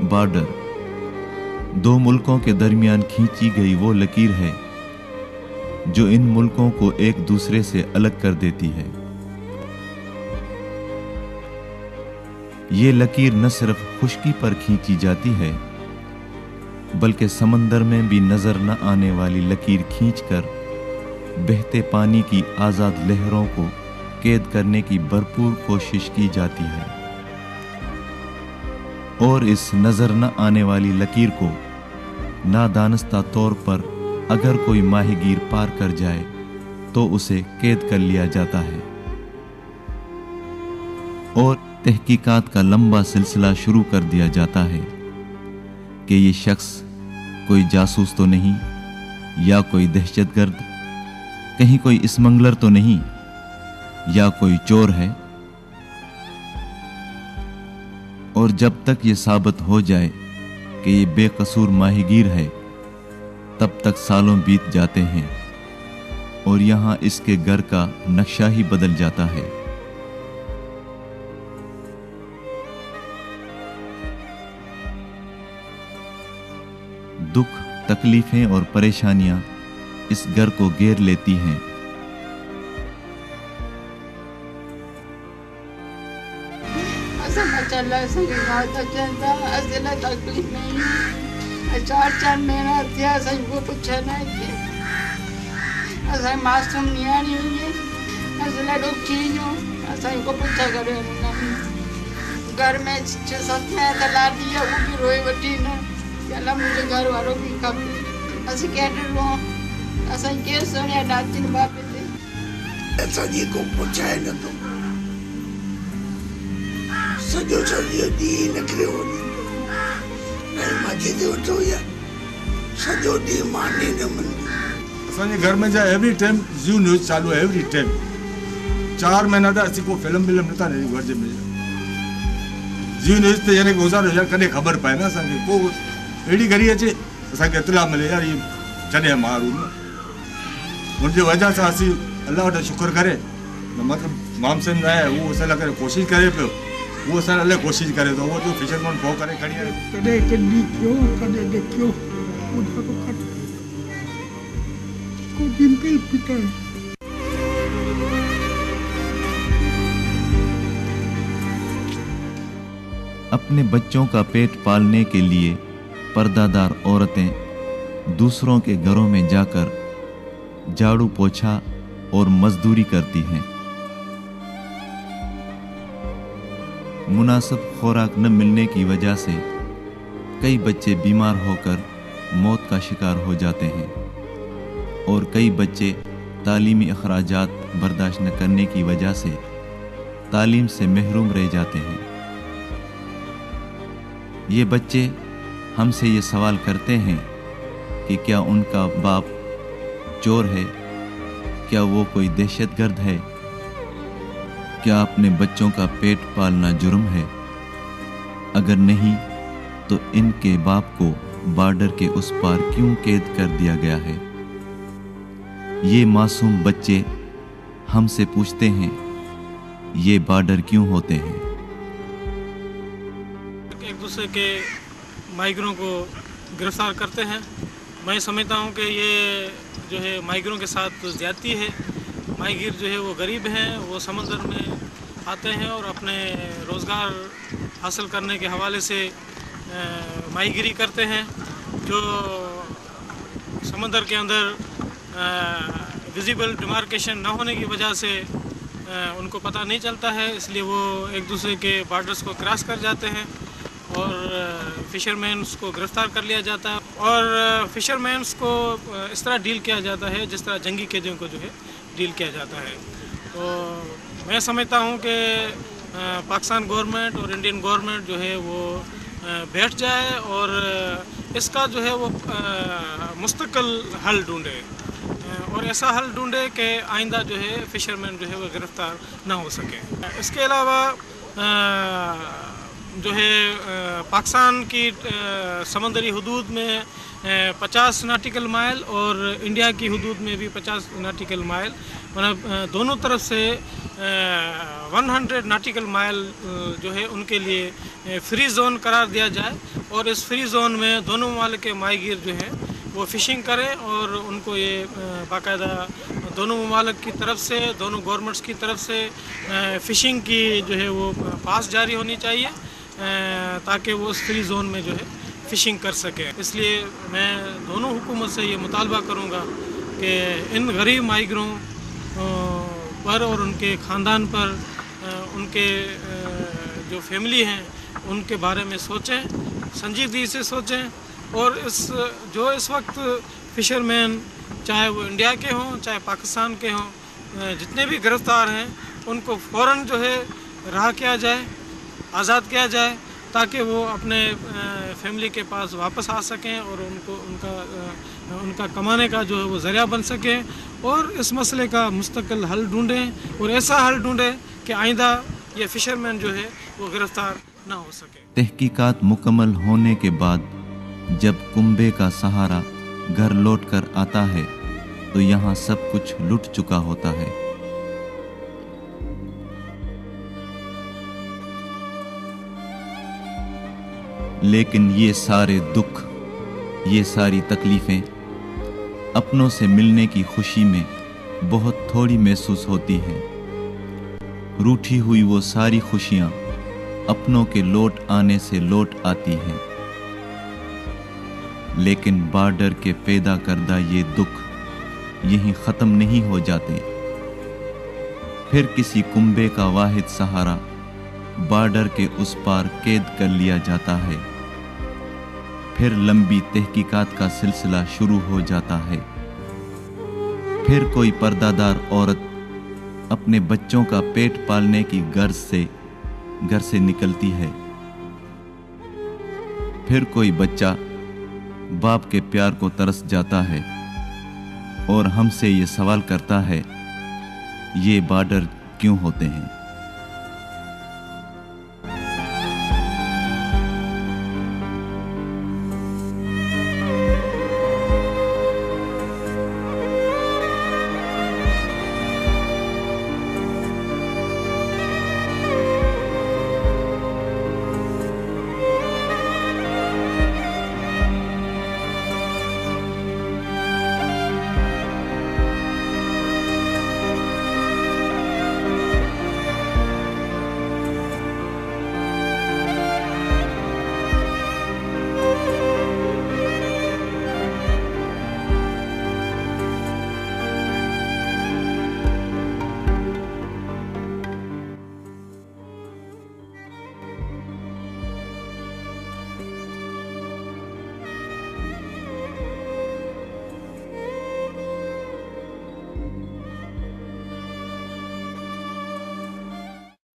Border दो मुल्कों के दरमियान खींची गई वो लकीर है जो इन मुल्कों को एक दूसरे से अलग कर देती है। ये लकीर न सिर्फ खुश्की पर खींची जाती है बल्कि समंदर में भी नजर न आने वाली लकीर खींचकर बहते पानी की आजाद लहरों को कैद करने की भरपूर कोशिश की जाती है। और इस नजर न आने वाली लकीर को नादानस्ता तौर पर अगर कोई माहीगीर पार कर जाए तो उसे कैद कर लिया जाता है और तहकीकात का लंबा सिलसिला शुरू कर दिया जाता है कि ये शख्स कोई जासूस तो नहीं, या कोई दहशतगर्द, कहीं कोई स्मगलर तो नहीं, या कोई चोर है। और जब तक ये साबित हो जाए कि ये बेकसूर माहीगीर है तब तक सालों बीत जाते हैं और यहाँ इसके घर का नक्शा ही बदल जाता है। दुख, तकलीफें और परेशानियां इस घर को घेर लेती हैं। तकलीफ नहीं, 4 महीना थिया को पूछा ना असां मासूम नियाणी हुई असां ॾुखी आहियूं, असांखे को पूछा करे घर में 6-7 महीना त लाॾी आहे उहो बि रोई वठी न अला मुंहिंजो घर वारो बि खपे। असीं केॾो रोऊं, असांजी केरु सुञाणे नातिन बाप ते असांजी को पुछाए नथो। सॼो ॾींहुं निकिरे वञे ऐं मज़े ते वठो या सॼो ॾींहुं मानी न मिलंदी। असांजे घर में जा एवरी टाइम ज़ी न्यूज़ चालू है, एवरी टाइम 4 महीना त असीं को फिल्म नथा ॾिसी घर जे में ज़ी न्यूज़ ते यानी गुज़ारो यार कॾहिं ख़बर पए न असांखे को अहिड़ी घड़ी अचे असांखे इतला मिले यार ये छॾे मारू न हुनजे वजह सां असीं अलाह वटि शुक्र करे मतिलबु मामसन आहे उहो असां लाइ कोशिशि करे पियो, वो असां लाइ कोशिशि करे थो, वो जो फिशरमैन फो करे खड़ी आहे कॾहिं किनी थियो कॾहिं ॾकियो को बिल्कुल पिटा। अपने बच्चों का पेट पालने के लिए पर्दादार औरतें दूसरों के घरों में जाकर झाड़ू पोछा और मजदूरी करती हैं। मुनासिब खुराक न मिलने की वजह से कई बच्चे बीमार होकर मौत का शिकार हो जाते हैं और कई बच्चे तालीमी अखराजात बर्दाश्त न करने की वजह से तालीम से महरूम रह जाते हैं। ये बच्चे हमसे ये सवाल करते हैं कि क्या उनका बाप चोर है, क्या वो कोई दहशतगर्द है, क्या अपने बच्चों का पेट पालना जुर्म है? अगर नहीं तो इनके बाप को बॉर्डर के उस पार क्यों कैद कर दिया गया है? ये मासूम बच्चे हमसे पूछते हैं ये बॉर्डर क्यों होते हैं? एक दूसरे के माइग्रों को गिरफ्तार करते हैं। मैं समझता हूँ कि ये जो है माइग्रों के साथ ज्यादती है। माहीगीर जो है वो गरीब हैं, वो समंदर में आते हैं और अपने रोज़गार हासिल करने के हवाले से माहीगीरी करते हैं। जो समंदर के अंदर विजिबल डिमार्केशन ना होने की वजह से उनको पता नहीं चलता है, इसलिए वो एक दूसरे के बॉर्डर्स को क्रॉस कर जाते हैं और फ़िशरमैन्स को गिरफ़्तार कर लिया जाता है और फ़िशरमैन्स को इस तरह डील किया जाता है जिस तरह जंगी कैदियों को जो है डील किया जाता है। तो मैं समझता हूँ कि पाकिस्तान गवर्नमेंट और इंडियन गवर्नमेंट जो है वो बैठ जाए और इसका जो है वो मुस्तकिल हल ढूँढे और ऐसा हल ढूँढे कि आइंदा जो है फ़िशरमैन जो है वो गिरफ़्तार ना हो सके। इसके अलावा जो है पाकिस्तान की समंदरी हदूद में 50 नाटिकल माइल और इंडिया की हदूद में भी 50 नाटिकल माइल, मतलब दोनों तरफ से 100 नाटिकल माइल जो है उनके लिए फ्री जोन करार दिया जाए और इस फ्री जोन में दोनों ममालिक के माहीगीर जो है वो फ़िशिंग करें और उनको ये बाकायदा दोनों ममालिक की तरफ से, दोनों गवर्नमेंट्स की तरफ से फ़िशिंग की जो है वो पास जारी होनी चाहिए ताकि वो उस फ्री जोन में जो है फ़िशिंग कर सकें। इसलिए मैं दोनों हुकूमत से ये मुतालबा करूँगा कि इन गरीब माहीगीरों पर और उनके ख़ानदान पर, उनके जो फैमिली हैं उनके बारे में सोचें, संजीदगी से सोचें और इस वक्त फ़िशरमैन चाहे वो इंडिया के हों चाहे पाकिस्तान के हों, जितने भी गिरफ़्तार हैं उनको फ़ौरन जो है रहा किया जाए, आज़ाद किया जाए ताकि वो अपने फैमिली के पास वापस आ सकें और उनका कमाने का जो है वो ज़रिया बन सके और इस मसले का मुस्तकिल हल ढूंढें और ऐसा हल ढूंढें कि आइंदा ये फ़िशरमैन जो है वो गिरफ़्तार ना हो सके। तहकीकात मुकम्मल होने के बाद जब कुंभे का सहारा घर लौट कर आता है तो यहाँ सब कुछ लुट चुका होता है। लेकिन ये सारे दुख, ये सारी तकलीफ़ें अपनों से मिलने की खुशी में बहुत थोड़ी महसूस होती हैं। रूठी हुई वो सारी खुशियाँ अपनों के लौट आने से लौट आती हैं। लेकिन बॉर्डर के पैदा करदा ये दुख यहीं ख़त्म नहीं हो जाते। फिर किसी कुंभे का वाहिद सहारा बॉर्डर के उस पार कैद कर लिया जाता है। फिर लंबी तहकीकात का सिलसिला शुरू हो जाता है। फिर कोई पर्दादार औरत अपने बच्चों का पेट पालने की गर्ज से घर से निकलती है। फिर कोई बच्चा बाप के प्यार को तरस जाता है और हमसे ये सवाल करता है, ये बॉर्डर क्यों होते हैं?